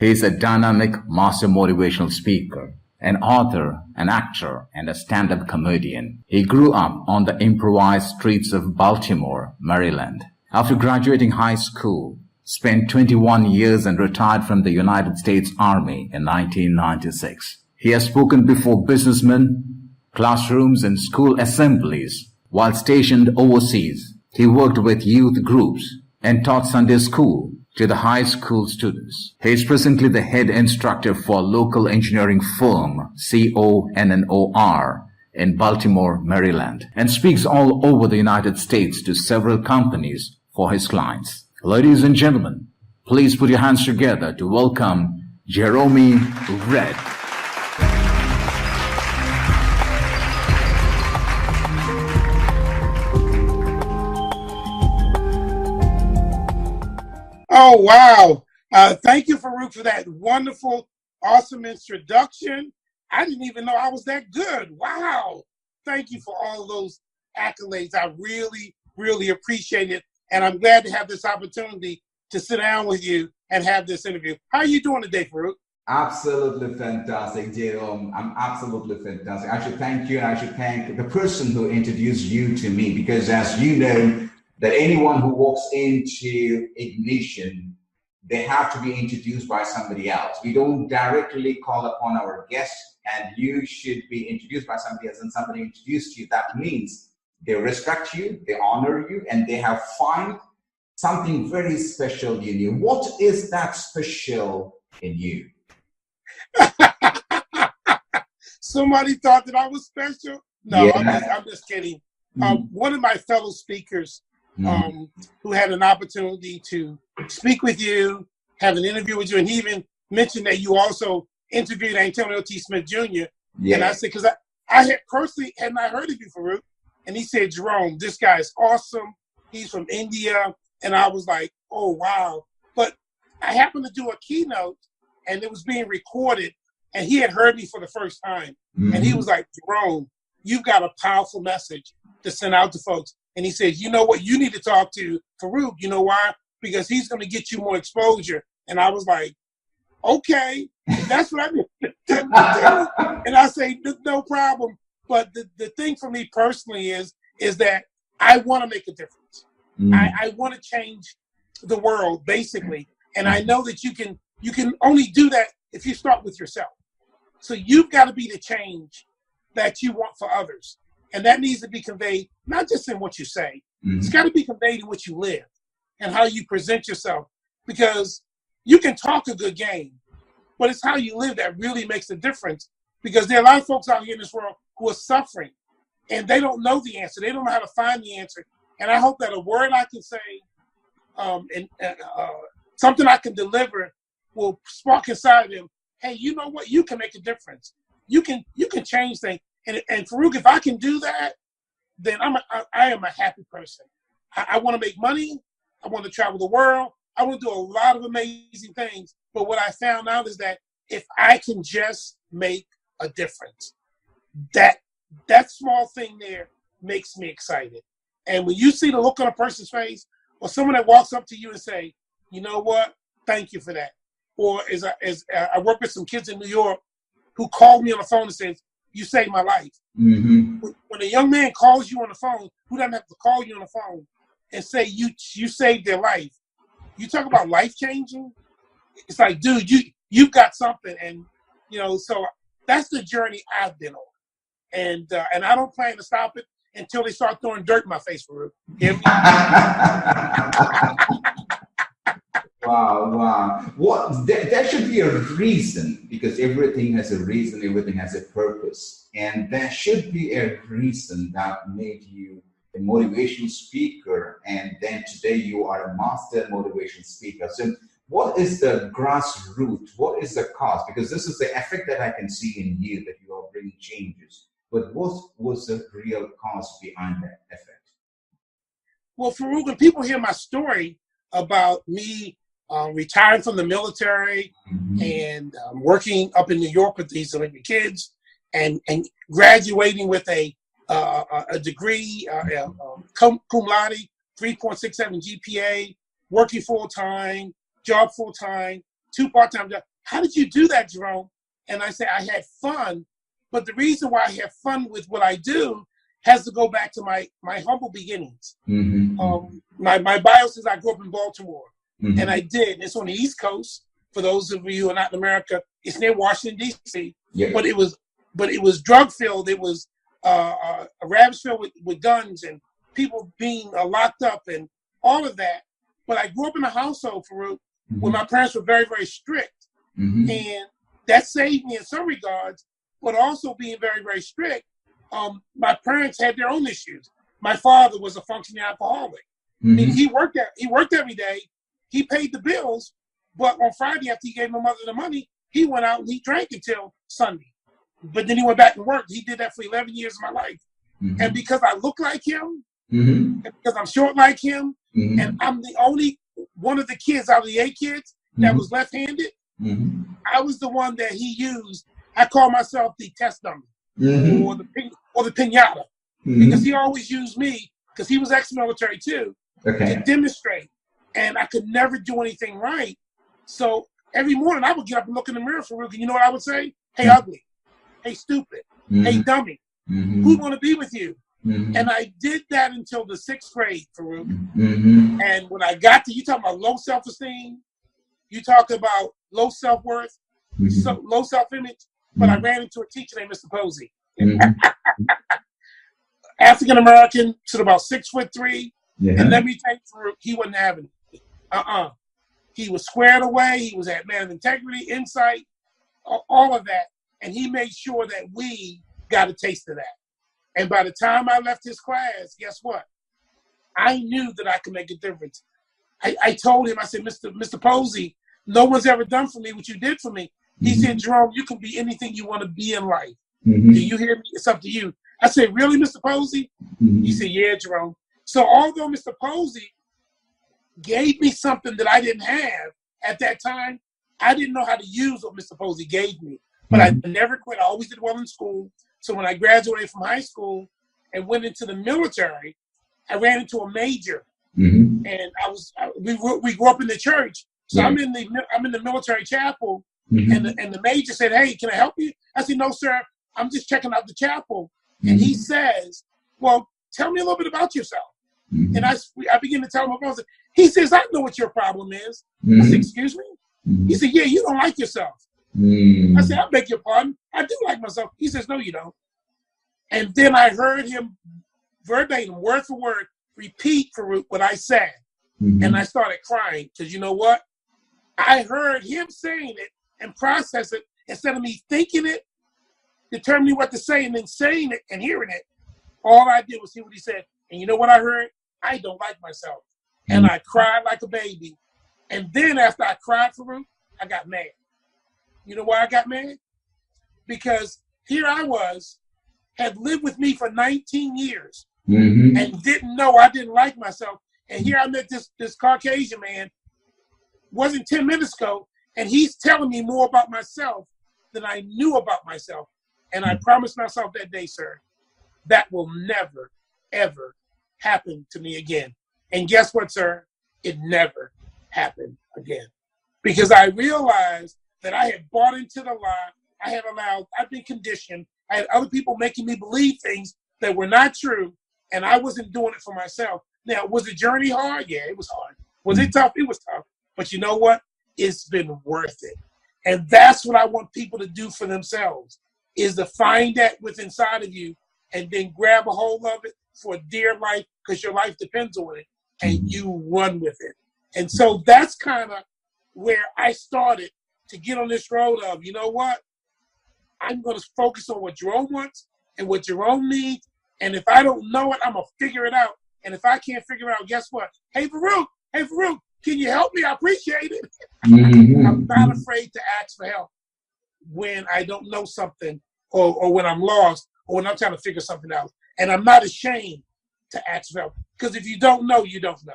He is a dynamic master motivational speaker, an author, an actor, and a stand-up comedian. He grew up on the improvised streets of Baltimore, Maryland. After graduating high school, spent 21 years and retired from the United States Army in 1996. He has spoken before businessmen, classrooms, and school assemblies. While stationed overseas, he worked with youth groups and taught Sunday school to the high school students. He is presently the head instructor for a local engineering firm, CONNOR, in Baltimore, Maryland, and speaks all over the United States to several companies for his clients. Ladies and gentlemen, please put your hands together to welcome Jerome Redd. Oh, wow. Thank you, Farookh, for that wonderful, awesome introduction. I didn't even know I was that good. Wow. Thank you for all of those accolades. I really, really appreciate it. And I'm glad to have this opportunity to sit down with you and have this interview. How are you doing today, Farookh? Absolutely fantastic, Jerome. I'm absolutely fantastic. I should thank you, and I should thank the person who introduced you to me, because as you know, that anyone who walks into Ignition, they have to be introduced by somebody else. We don't directly call upon our guests, and you should be introduced by somebody else, and somebody introduced you. That means they respect you, they honor you, and they have found something very special in you. What is that special in you? Somebody thought that I was special? No, Yeah. I'm just kidding. One of my fellow speakers who had an opportunity to speak with you, have an interview with you, and he even mentioned that you also interviewed Antonio T. Smith Jr. Yeah. And I said, because I had personally had not heard of you, Farookh, and he said, Jerome, this guy is awesome. He's from India. And I was like, oh, wow. But I happened to do a keynote, and it was being recorded, and he had heard me for the first time. And he was like, Jerome, you've got a powerful message to send out to folks. And he said, you know what, you need to talk to Farookh. You know why? Because he's going to get you more exposure. And I was like, okay, that's what I need to do. And I say, no problem. But the thing for me personally is that I want to make a difference. I want to change the world, basically. And I know that you can only do that if you start with yourself. So you've got to be the change that you want for others. And that needs to be conveyed, not just in what you say. It's got to be conveyed in what you live and how you present yourself. Because you can talk a good game, but it's how you live that really makes a difference. Because there are a lot of folks out here in this world who are suffering, and they don't know the answer. They don't know how to find the answer. And I hope that a word I can say and something I can deliver will spark inside of them. Hey, you know what? You can make a difference. You can change things. And Farookh, if I can do that, then I am a happy person. I want to make money. I want to travel the world. I want to do a lot of amazing things. But what I found out is that if I can just make a difference, that small thing there makes me excited. And when you see the look on a person's face, or someone that walks up to you and say, you know what, thank you for that. Or as I work with some kids in New York who called me on the phone and says, you saved my life. When a young man calls you on the phone, who doesn't have to call you on the phone and say you saved their life, you talk about life changing. It's like, dude, you've got something, and so that's the journey I've been on, and I don't plan to stop it until they start throwing dirt in my face, Farookh. Wow. What? There should be a reason, because everything has a reason, everything has a purpose. And there should be a reason that made you a motivational speaker, and then today you are a master motivational speaker. So what is the grassroots? What is the cause? Because this is the effect that I can see in you, that you are bringing changes. But what was the real cause behind that effect? Well, Farookh, when people hear my story about me retiring from the military and working up in New York with these Olympic kids and graduating with a degree, cum laude, 3.67 GPA, working full-time, job full-time, 2 part-time jobs. how did you do that, Jerome? And I said, I had fun. But the reason why I have fun with what I do has to go back to my humble beginnings. My bio says I grew up in Baltimore, and I did. It's on the East Coast. For those of you who are not in America, it's near Washington D.C. Yeah. But it was drug filled. It was a ravage filled with guns and people being locked up and all of that. But I grew up in a household, Farookh, where my parents were very, very strict, and that saved me in some regards. But also being very, very strict, my parents had their own issues. My father was a functioning alcoholic. He worked every day. He paid the bills, but on Friday after he gave my mother the money, he went out and he drank until Sunday. But then he went back and worked. He did that for 11 years of my life. And because I look like him, and because I'm short like him, and I'm the only one of the kids out of the 8 kids that was left-handed, I was the one that he used. I call myself the test dummy or the pinata because he always used me because he was ex-military too to demonstrate, and I could never do anything right. So every morning I would get up and look in the mirror, Farookh, and you know what I would say? Hey, ugly. Hey, stupid. Hey, dummy. Who want to be with you? And I did that until the 6th grade, Farookh. And when I got to, you talk about low self-esteem, you talk about low self-worth, low self-image. But I ran into a teacher named Mr. Posey. African American, to about 6'3", and let me tell you, he wasn't having it. He was squared away. He was a man of integrity, insight, all of that, and he made sure that we got a taste of that. And by the time I left his class, guess what? I knew that I could make a difference. I told him, I said, Mr. Posey, no one's ever done for me what you did for me. He said, Jerome, you can be anything you want to be in life. Do you hear me? It's up to you. I said, really, Mr. Posey? He said, yeah, Jerome. So although Mr. Posey gave me something that I didn't have at that time, I didn't know how to use what Mr. Posey gave me. But I never quit. I always did well in school. So when I graduated from high school and went into the military, I ran into a major. And we grew up in the church. So I'm in the military chapel. And the major said, hey, can I help you? I said, no, sir. I'm just checking out the chapel. And he says, well, tell me a little bit about yourself. And I begin to tell him about it. He says, I know what your problem is. I said, excuse me? He said, yeah, you don't like yourself. I said, I beg your pardon. I do like myself. He says, no, you don't. And then I heard him verbatim, word for word, repeat Farookh what I said. And I started crying because you know what? I heard him saying it and process it instead of me thinking it, determining what to say, and then saying it and hearing it. All I did was hear what he said. And you know what I heard? I don't like myself. And I cried like a baby. And then after I cried, Farookh, I got mad. You know why I got mad? Because here I was, had lived with me for 19 years and didn't know I didn't like myself. And here I met this Caucasian man, wasn't 10 minutes ago, and he's telling me more about myself than I knew about myself. And I promised myself that day, sir, that will never, ever happen to me again. And guess what, sir? It never happened again. Because I realized that I had bought into the lie. I've been conditioned. I had other people making me believe things that were not true, and I wasn't doing it for myself. Now, was the journey hard? Yeah, it was hard. Was it tough? It was tough. But you know what? It's been worth it. And that's what I want people to do for themselves, is to find that within inside of you and then grab a hold of it for dear life, because your life depends on it, and you run with it. And so that's kind of where I started to get on this road of, you know what? I'm going to focus on what Jerome wants and what Jerome needs. And if I don't know it, I'm going to figure it out. And if I can't figure it out, guess what? Hey, Farookh, can you help me? I appreciate it. I'm not afraid to ask for help when I don't know something, or when I'm lost, or when I'm trying to figure something out. And I'm not ashamed to ask for help, because if you don't know, you don't know.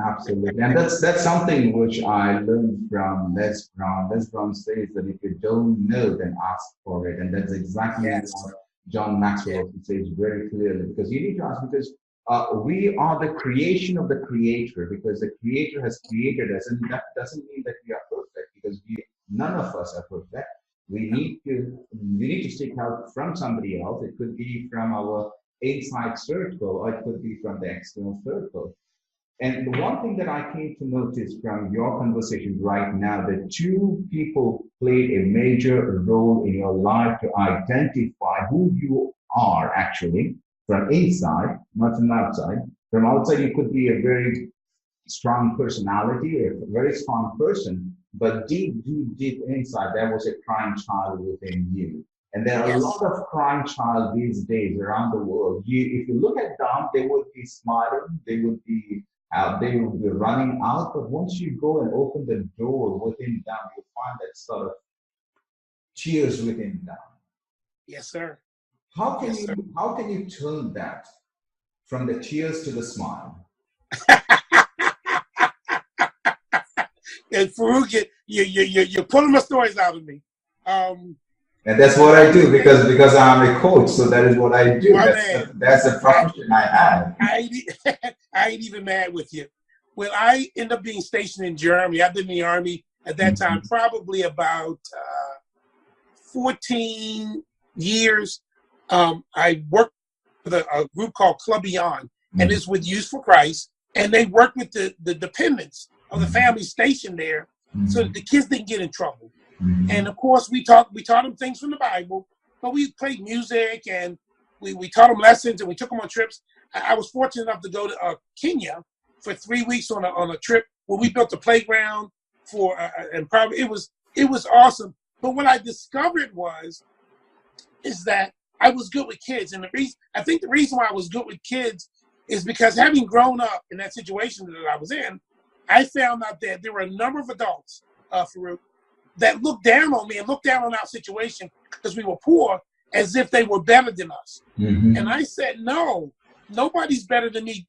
Absolutely. And that's something which I learned from Les Brown. Les Brown says that if you don't know, then ask for it. And that's exactly what John Maxwell says very clearly, because you need to ask, because we are the creation of the Creator, because the Creator has created us, and that doesn't mean that we are perfect, because None of us are perfect. We need to seek help from somebody else. It could be from our inside circle, or it could be from the external circle. And the one thing that I came to notice from your conversation right now, that two people played a major role in your life to identify who you are actually from inside, not from outside. From outside, you could be a very strong personality, a very strong person, but deep inside, there was a crying child within you. And there are a lot of crying child these days around the world. If you look at them, they would be smiling, they would be running out, but once you go and open the door within them, you find that sort of tears within them. Yes, sir. How can you turn that from the tears to the smile? And Farookh, you're pulling my stories out of me. And that's what I do because I'm a coach, so that is what I do. That's a profession I have. I ain't even mad with you. When I ended up being stationed in Germany, I've been in the Army at that time, probably about 14 years. I worked with a group called Club Beyond, and it's with Youth for Christ, and they work with the dependents of the family stationed there, so that the kids didn't get in trouble. And of course, we taught them things from the Bible, but we played music and we taught them lessons and we took them on trips. I was fortunate enough to go to Kenya for 3 weeks on a trip where we built a playground and probably it was awesome. But what I discovered is that I was good with kids, and I think the reason why I was good with kids is because having grown up in that situation that I was in, I found out that there were a number of adults, Farookh, that looked down on me and looked down on our situation because we were poor, as if they were better than us. And I said, no, nobody's better than me.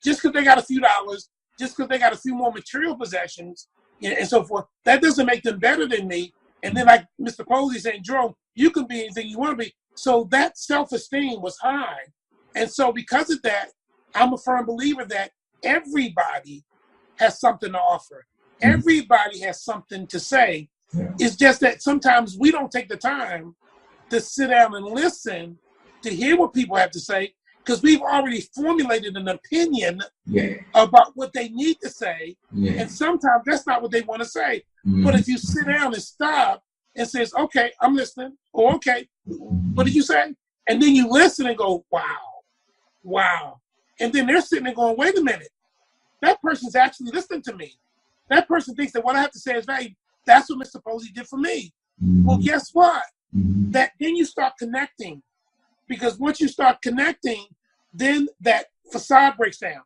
Just because they got a few dollars, just because they got a few more material possessions, and so forth, that doesn't make them better than me. And then, like Mr. Posey saying, Jerome, you can be anything you want to be. So that self-esteem was high. And so because of that, I'm a firm believer that everybody has something to offer. Everybody has something to say. It's just that sometimes we don't take the time to sit down and listen to hear what people have to say, because we've already formulated an opinion about what they need to say. And sometimes that's not what they want to say. But if you sit down and stop and says, okay, I'm listening, or okay, what did you say? And then you listen and go, wow. And then they're sitting there going, wait a minute, that person's actually listening to me. That person thinks that what I have to say is valuable. That's what Mr. Posey did for me. Well, guess what? That then you start connecting, because once you start connecting, then that facade breaks down.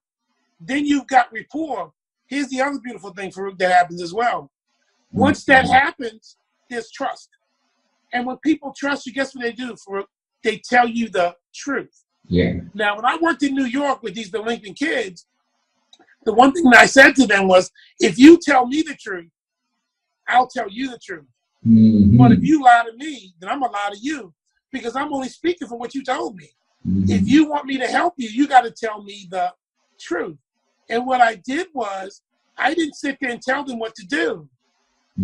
Then you've got rapport. Here's the other beautiful thing, Farookh, that happens as well. Once that happens, there's trust. And when people trust you, guess what they do, Farookh? They tell you the truth. Now, when I worked in New York with these delinquent kids, the one thing that I said to them was, if you tell me the truth, I'll tell you the truth. But if you lie to me, then I'm going to lie to you, because I'm only speaking for what you told me. If you want me to help you, you got to tell me the truth. And what I did was, I didn't sit there and tell them what to do.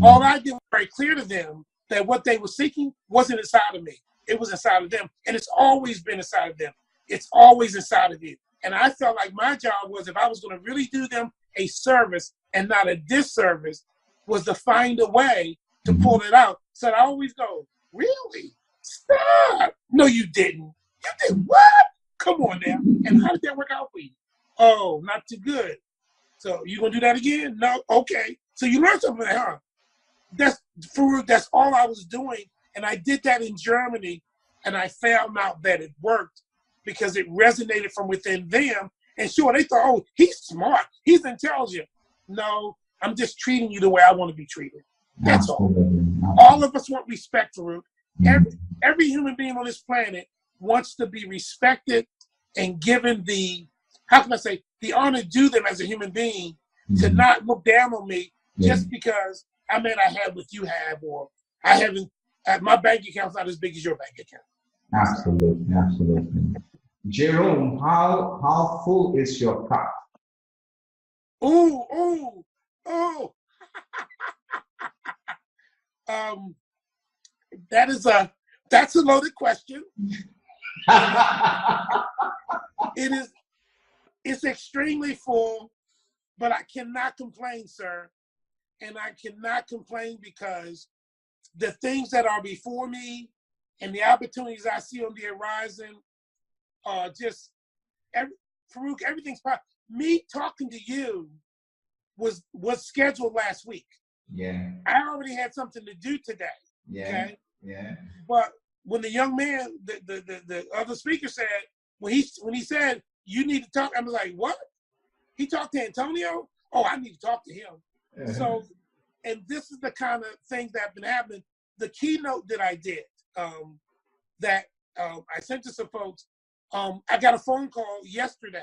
All I did was very clear to them that what they were seeking wasn't inside of me. It was inside of them. And it's always been inside of them. It's always inside of you. And I felt like my job was, if I was going to really do them a service and not a disservice, was to find a way to pull it out. So I always go, really? Stop. No, you didn't. You did what? Come on now. And how did that work out for you? Oh, not too good. So you going to do that again? No? Okay. So you learned something, huh? That's all I was doing. And I did that in Germany, and I found out that it worked, because it resonated from within them. And sure, they thought, oh, he's smart, he's intelligent. No, I'm just treating you the way I want to be treated. That's all. All of us want respect, Farookh. Every human being on this planet wants to be respected and given the honor due them as a human being, to not look down on me just because I have what you have, or I haven't, my bank account's not as big as your bank account. Absolutely. Jerome, how full is your cup? Oh. That's a loaded question. It's extremely full, but I cannot complain, sir. And I cannot complain because the things that are before me and the opportunities I see on the horizon are just, Farookh, everything's possible. Me talking to you was scheduled last week. Yeah. I already had something to do today. Yeah. Okay? Yeah. But when the young man, the other speaker said, when he said, you need to talk, I was like, what? He talked to Antonio? Oh, I need to talk to him. Uh-huh. So, and this is the kind of things that have been happening. The keynote that I did, I sent to some folks, I got a phone call yesterday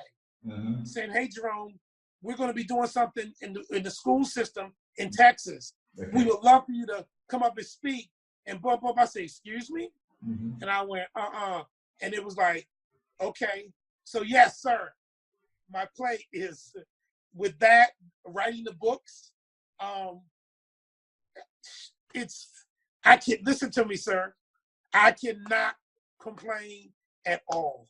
saying, hey, Jerome, we're going to be doing something in the school system in Texas. Okay. We would love for you to come up and speak. And blah, blah, blah. I said, excuse me? Mm-hmm. And I went, And it was like, okay. So yes, sir. My plate is with that, writing the books. Listen to me, sir. I cannot complain at all.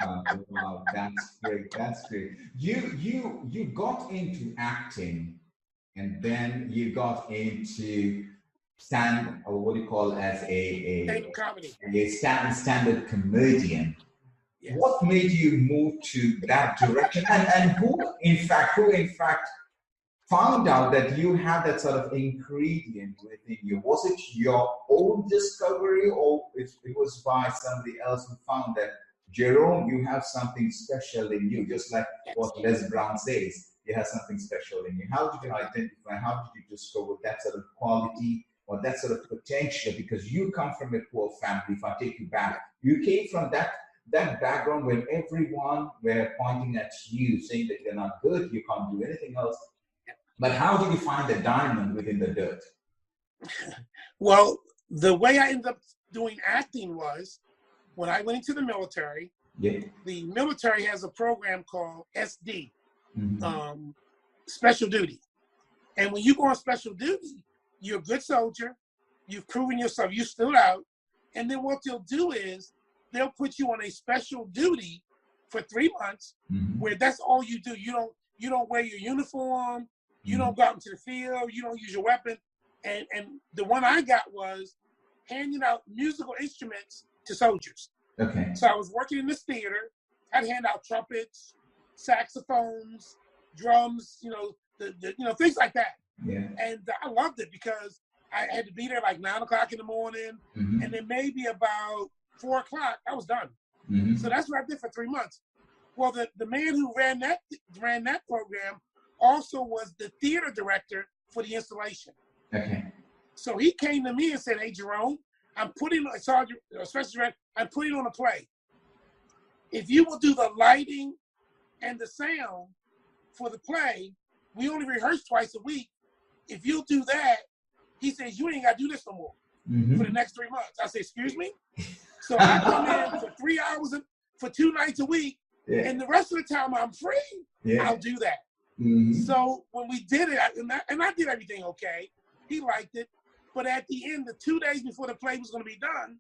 Wow, that's great. That's great. You got into acting, and then you got into stand-up comedian. Yes. What made you move to that direction? And who in fact found out that you have that sort of ingredient within you? Was it your own discovery, or it was by somebody else who found that, Jerome, you have something special in you, just like what Les Brown says, you have something special in you. How did you identify, how did you discover that sort of quality or that sort of potential? Because you come from a poor family. If I take you back, you came from that background where everyone were pointing at you, saying that you're not good, you can't do anything else. But how did you find the diamond within the dirt? Well, the way I ended up doing acting was when I went into the military. Yeah. The military has a program called SD, special duty. And when you go on special duty, you're a good soldier, you've proven yourself, you stood out, and then what they'll do is they'll put you on a special duty for 3 months where that's all you do. You don't wear your uniform, you don't go out into the field, you don't use your weapon. And the one I got was handing out musical instruments to soldiers. Okay. So I was working in this theater. I'd hand out trumpets, saxophones, drums, things like that. Yeah. And I loved it because I had to be there like 9 o'clock in the morning, and then maybe about 4 o'clock I was done. So that's what I did for 3 months. Well, the man who ran that program also was the theater director for the installation. Okay. So he came to me and said, "Hey, Jerome, I'm putting on a play. If you will do the lighting and the sound for the play, we only rehearse twice a week. If you'll do that," he says, "you ain't got to do this no more for the next 3 months." I said, "Excuse me?" So I come in for 3 hours for 2 nights a week, and the rest of the time I'm free. I'll do that. So when we did it, and I did everything okay. He liked it, but at the end, the 2 days before the play was going to be done,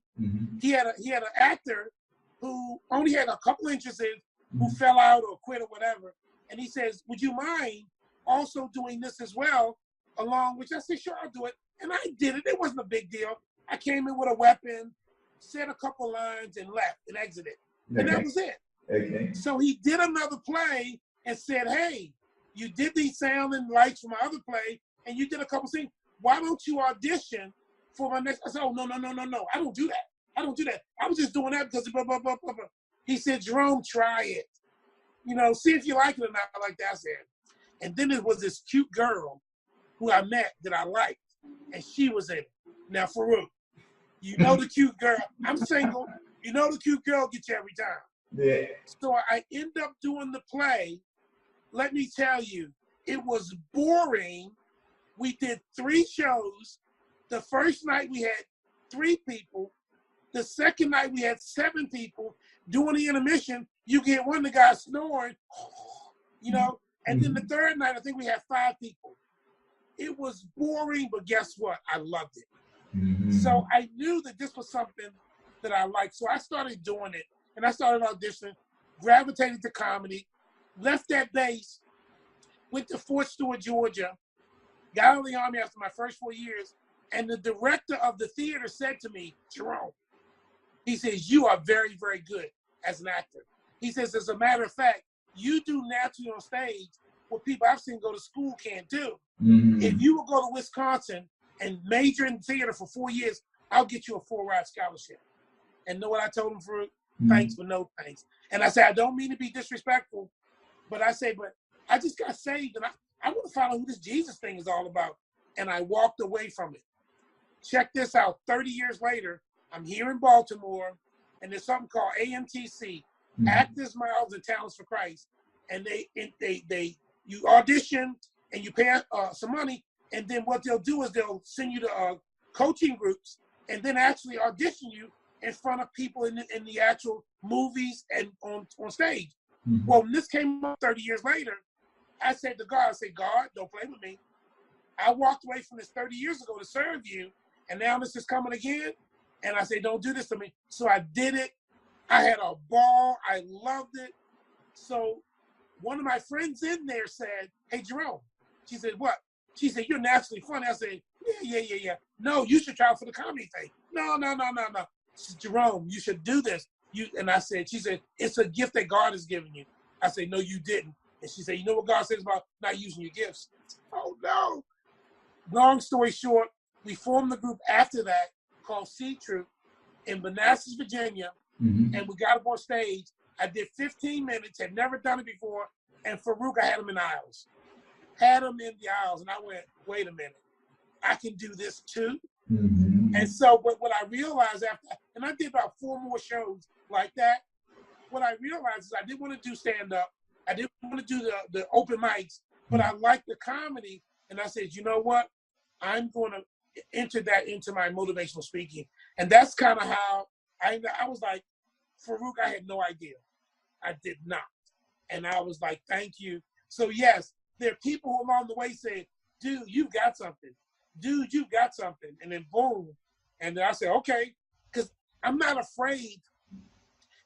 he had an actor who only had a couple inches in, who fell out or quit or whatever, and he says, "Would you mind also doing this as well?" Along which I said, "Sure, I'll do it," and I did it. It wasn't a big deal. I came in with a weapon, said a couple lines, and left and exited, and that was it. Okay. So he did another play and said, "Hey, you did these sound and lights for my other play, and you did a couple things. Why don't you audition for my next?" I said, "Oh, no. I don't do that. I was just doing that because blah, blah, blah, blah, blah." He said, "Jerome, try it. See if you like it or not." Like that, I said. And then there was this cute girl who I met that I liked, and she was in it. Now, Farookh, the cute girl. I'm single. The cute girl gets you every time. Yeah. So I end up doing the play. Let me tell you, it was boring. We did 3 shows. The first night we had 3 people. The second night we had 7 people. During the intermission, you get one of the guys snoring, And then the third night, I think we had 5 people. it was boring, but guess what? I loved it. Mm-hmm. So I knew that this was something that I liked. So I started doing it, and I started auditioning, gravitated to comedy, left that base, went to Fort Stewart, Georgia, got out of the Army after my first 4 years, and the director of the theater said to me, Jerome, he says, you are very, very good as an actor. He says, as a matter of fact, you do naturally on stage what people I've seen go to school can't do. Mm-hmm. If you will go to Wisconsin and major in theater for 4 years, I'll get you a full-ride scholarship. And know what I told him, Farookh? Mm-hmm. Thanks, but no thanks. And I said, I don't mean to be disrespectful, but I say, but I just got saved, and I want to find out who this Jesus thing is all about. And I walked away from it. Check this out. 30 years later, I'm here in Baltimore, and there's something called AMTC, Mm-hmm. Actors, Mouths, and Talents for Christ. And you audition, and you pay some money, and then what they'll do is they'll send you to coaching groups, and then actually audition you in front of people in the actual movies and on stage. Mm-hmm. Well, when this came up 30 years later, I said to God, God, don't play with me. I walked away from this 30 years ago to serve you, and now this is coming again. And I said, don't do this to me. So I did it. I had a ball. I loved it. So one of my friends in there said, hey, Jerome. She said, what? She said, you're naturally funny. I said, yeah. No, you should try for the comedy thing. No. She said, Jerome, you should do this. And I said, she said, it's a gift that God has given you. I said, no, you didn't. And she said, you know what God says about not using your gifts? Oh, no. Long story short, we formed the group after that called Seed Troop in Manassas, Virginia, Mm-hmm. and we got up on stage. I did 15 minutes, had never done it before, and Farookh, I had him in the aisles. Had him in the aisles, and I went, wait a minute, I can do this too? Mm-hmm. And so, but what I realized after, and I did about 4 more shows like that, what I realized is I didn't want to do stand-up. I didn't want to do the open mics, but I liked the comedy, and I said, you know what? I'm going to enter that into my motivational speaking. And that's kind of how I was like, Farookh, I had no idea. I did not. And I was like, thank you. So yes, there are people who along the way say, dude, you've got something. Dude, you've got something. And then boom. And then I said, okay, because I'm not afraid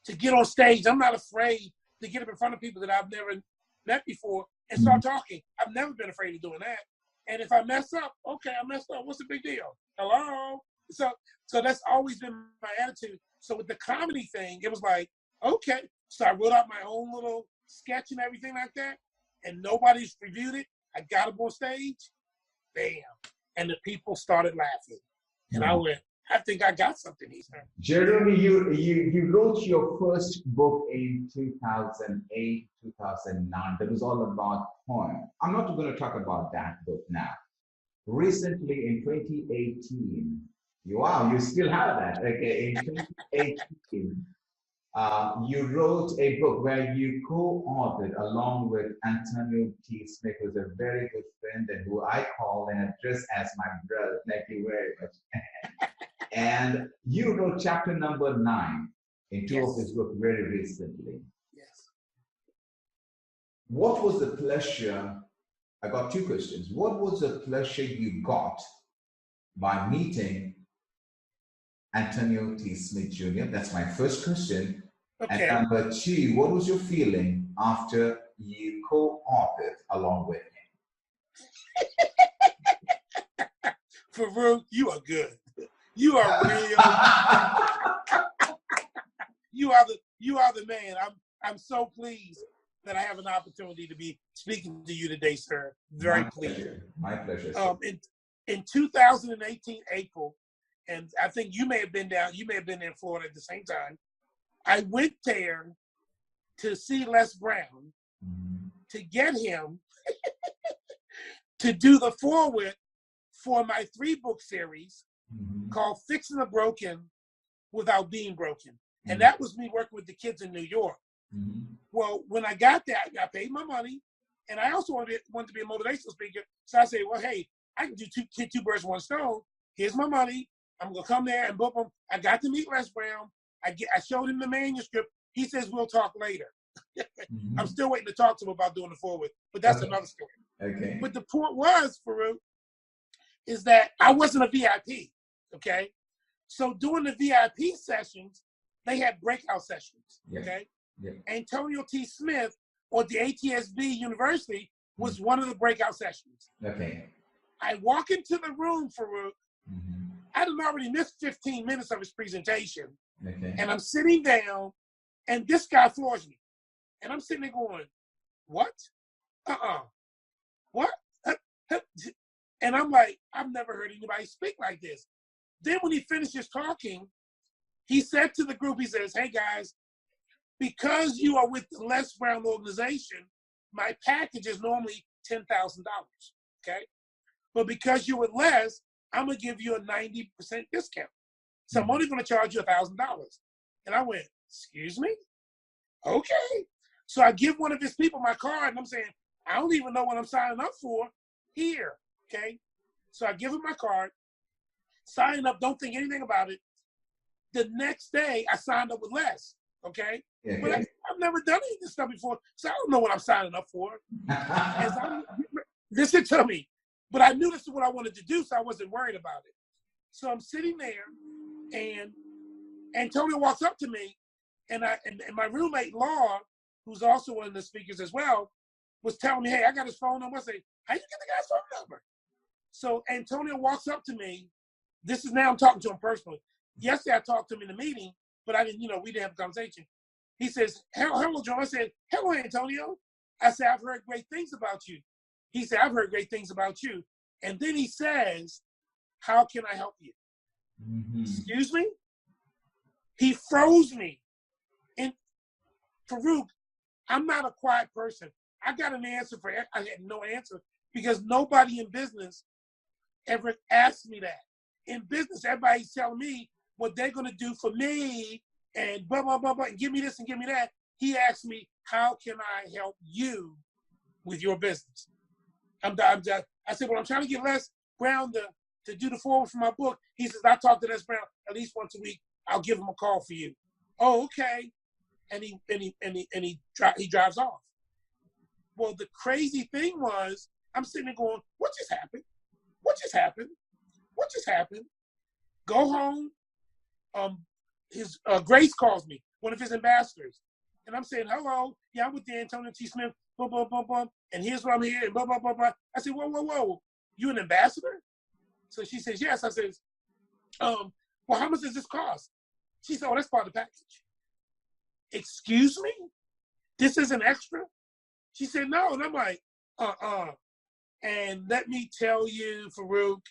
to get on stage. I'm not afraid to get up in front of people that I've never met before and start talking. I've never been afraid of doing that. And if I mess up, okay, I messed up. What's the big deal? Hello? So that's always been my attitude. So with the comedy thing, it was like, okay. So I wrote out my own little sketch and everything like that, and nobody's reviewed it. I got up on stage, bam, and the people started laughing. And I went, I think I got something here. Jeremy, you wrote your first book in 2008, 2009. That was all about poem. I'm not going to talk about that book now. Recently, in 2018, wow, you still have that. Okay, in 2018, you wrote a book where you co-authored along with Antonio T. Smith, who's a very good friend and who I call and address as my brother. Thank you very much. And you wrote chapter number 9 in two of his books very recently. Yes. What was the pleasure? I got 2 questions. What was the pleasure you got by meeting Antonio T. Smith Jr.? That's my first question. Okay. And number 2, what was your feeling after you co-authored along with him? Farookh, you are good. You are real. You are the man. I'm so pleased that I have an opportunity to be speaking to you today, sir. Very pleased. My pleasure. In 2018 April, and I think you may have been there in Florida at the same time. I went there to see Les Brown to get him to do the foreword for my 3-book series called Fixing the Broken Without Being Broken. And that was me working with the kids in New York. Well, when I got that, I paid my money, and I also wanted to be a motivational speaker. So I said, well, hey, I can do two birds, one stone. Here's my money. I'm going to come there and book them. I got to meet Les Brown. I showed him the manuscript. He says, we'll talk later. I'm still waiting to talk to him about doing the foreword, but that's another story. Okay. But the point was, Farookh, is that I wasn't a VIP, okay? So during the VIP sessions, they had breakout sessions, okay? Yeah. Antonio T. Smith or the ATSB University was one of the breakout sessions. Okay. I walk into the room, Farookh. Mm-hmm. I had already missed 15 minutes of his presentation. Okay. And I'm sitting down, and this guy floors me. And I'm sitting there going, what? What? And I'm like, I've never heard anybody speak like this. Then when he finishes talking, he said to the group, he says, hey guys, because you are with the Les Brown organization, my package is normally $10,000, okay? But because you're with Les, I'm gonna give you a 90% discount. So I'm only gonna charge you $1,000. And I went, excuse me? Okay. So I give one of his people my card and I'm saying, I don't even know what I'm signing up for here, okay? So I give him my card, sign up, don't think anything about it. The next day I signed up with Les, okay? Yeah, but I've never done any of this stuff before, so I don't know what I'm signing up for. Listen to me. But I knew this is what I wanted to do, so I wasn't worried about it. So I'm sitting there, and Antonio walks up to me, and my roommate, Laura, who's also one of the speakers as well, was telling me, hey, I got his phone number. I say, how you get the guy's phone number? So Antonio walks up to me. This is now I'm talking to him personally. Yesterday I talked to him in the meeting, but I didn't, we didn't have a conversation. He says, hello, John. I said, hello, Antonio. I said, I've heard great things about you. He said, I've heard great things about you. And then he says, how can I help you? Mm-hmm. Excuse me? He froze me. And Farookh, I'm not a quiet person. I got an answer for it. I had no answer because nobody in business ever asked me that. In business, everybody's telling me what they're going to do for me and blah, blah, blah, blah, and give me this and give me that. He asked me, how can I help you with your business? I said, well, I'm trying to get Les Brown to do the forward for my book. He says, I talk to Les Brown at least once a week. I'll give him a call for you. Oh, okay. And he drives off. Well, the crazy thing was, I'm sitting there going, what just happened? What just happened? What just happened? Go home. His Grace calls me, one of his ambassadors. And I'm saying, hello, yeah, I'm with the Antonio T. Smith, blah, blah, blah, blah. And here's what I'm here, and blah, blah, blah, blah. I said, whoa. You an ambassador? So she says, yes. I says, well, how much does this cost? She said, oh, that's part of the package. Excuse me? This is an extra? She said, no. And I'm like, And let me tell you, Farookh,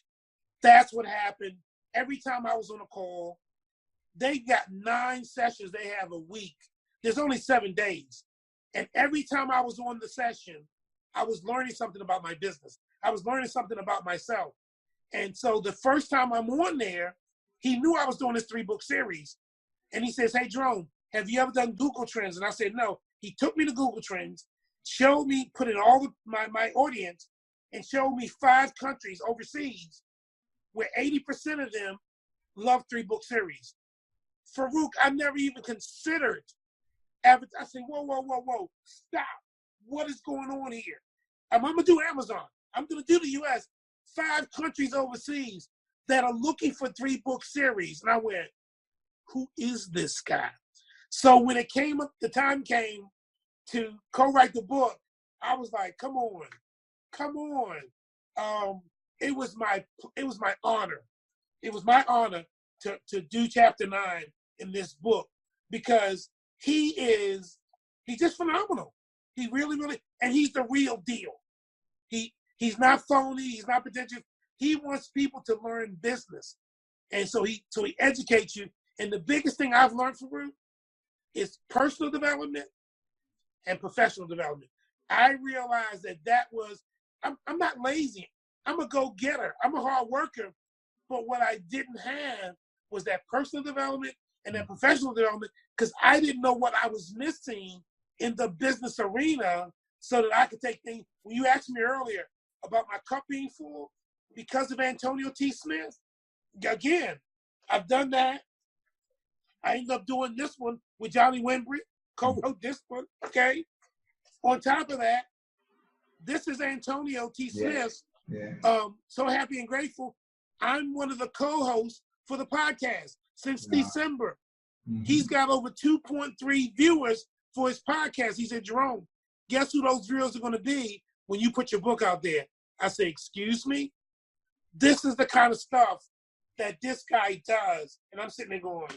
that's what happened. Every time I was on a call, they got 9 sessions they have a week. There's only 7 days. And every time I was on the session, I was learning something about my business. I was learning something about myself. And so the first time I'm on there, he knew I was doing this 3-book series. And he says, hey, Jerome, have you ever done Google Trends? And I said, no. He took me to Google Trends, showed me, put in all my audience, and showed me 5 countries overseas where 80% of them love 3-book series. Farookh, I never even considered. I said, whoa, stop. What is going on here? I'm going to do Amazon. I'm going to do the U.S. 5 countries overseas that are looking for 3-book series. And I went, who is this guy? So when the time came to co-write the book, I was like, come on. It was my honor. It was my honor to do chapter 9 in this book because he's just phenomenal. He really, and he's the real deal. He's not phony. He's not pretentious. He wants people to learn business. And so he educates you. And the biggest thing I've learned from him is personal development and professional development. I realized that was, I'm not lazy. I'm a go-getter. I'm a hard worker. But what I didn't have was that personal development and that professional development because I didn't know what I was missing in the business arena so that I could take things. When you asked me earlier about my cup being full because of Antonio T. Smith, again, I've done that. I ended up doing this one with Johnny Wembry, co-wrote this one, okay? On top of that, this is Antonio T. Smith So happy and grateful. I'm one of the co-hosts for the podcast since December. Mm-hmm. He's got over 2.3 viewers for his podcast. He said, Jerome, guess who those viewers are going to be when you put your book out there? I said, excuse me? This is the kind of stuff that this guy does. And I'm sitting there going,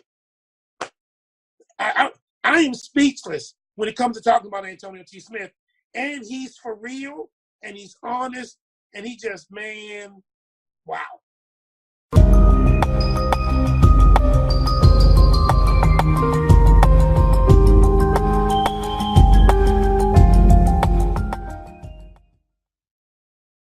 I am speechless when it comes to talking about Antonio T. Smith. And he's for real, and he's honest, and he just, man, wow.